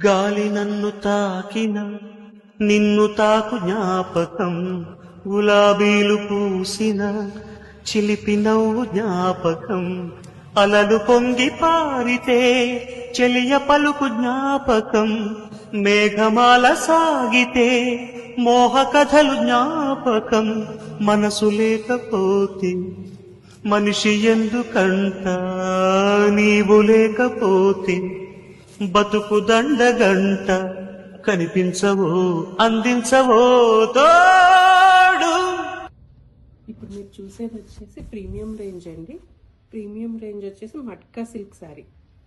గాలి నన్ను తాకిన నిన్ను తాకు జ్ఞాపకం, గులాబీలు పూసిన చిలిపి నవ్వు జ్ఞాపకం, అలలు పొంగి పారితే చెలియ పలుకు జ్ఞాపకం, మేఘమాల సాగితే మోహ కథలు జ్ఞాపకం. మనసు లేకపోతే మనిషి ఎందుకంట, నీవు లేకపోతే బతుకు దండగంట, కనిపించవో అందించవో తోడు. ఇప్పుడు మీరు చూసేది వచ్చేసి ప్రీమియం రేంజ్ అండి. ప్రీమియం రేంజ్ వచ్చేసి మట్కా సిల్క్ శారీ.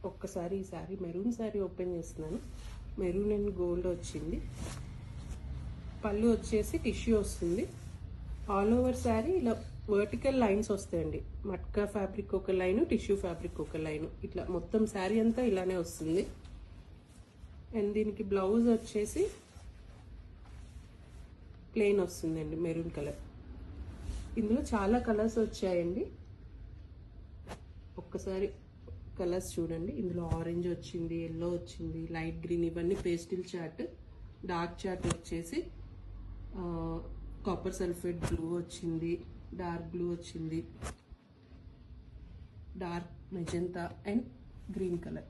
ఒక్కసారి ఈ శారీ మెరూన్ శారీ ఓపెన్ చేస్తున్నాను. మెరూన్ అండ్ గోల్డ్ వచ్చింది. పళ్ళు వచ్చేసి టిష్యూ వస్తుంది. ఆల్ ఓవర్ శారీ ఇలా వర్టికల్ లైన్స్ వస్తాయండి. మట్కా ఫ్యాబ్రిక్ ఒక లైను, టిష్యూ ఫ్యాబ్రిక్ ఒక లైను, ఇట్లా మొత్తం శారీ అంతా ఇలానే వస్తుంది. అండ్ దీనికి బ్లౌజ్ వచ్చేసి ప్లెయిన్ వస్తుందండి, మెరూన్ కలర్. ఇందులో చాలా కలర్స్ వచ్చాయండి. ఒక్కసారి కలర్స్ చూడండి. ఇందులో ఆరెంజ్ వచ్చింది, ఎల్లో వచ్చింది, లైట్ గ్రీన్, ఇవన్నీ పేస్టిల్ చార్ట్. డార్క్ చార్ట్ వచ్చేసి కాపర్ సల్ఫేట్ బ్లూ వచ్చింది, డార్క్ బ్లూ వచ్చింది, dark magenta and green colour.